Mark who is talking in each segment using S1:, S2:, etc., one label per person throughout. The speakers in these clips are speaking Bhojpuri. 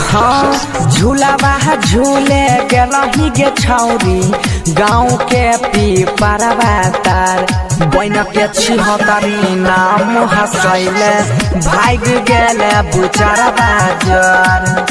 S1: हाँ झूलावा झूले गेलही गे छौरी गाँव के पीपरवा तार बन के छिहतरी नाम हंसैले भाग गेले बुचरवा जर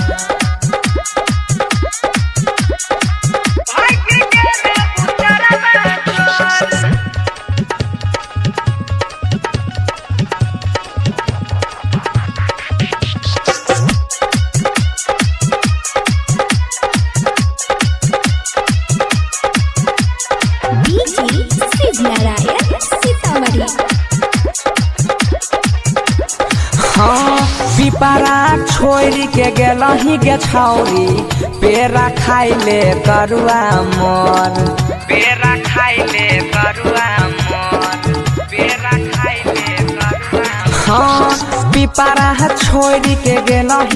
S1: हाँ पिपरा छोड़ के गेलही गे छौरी पेड़ा खाइले करुआ मोर पेड़ा खाइले करुआ मोर पेड़ा खाइले करुआ हाँ पिपरा छोड़ के गेलही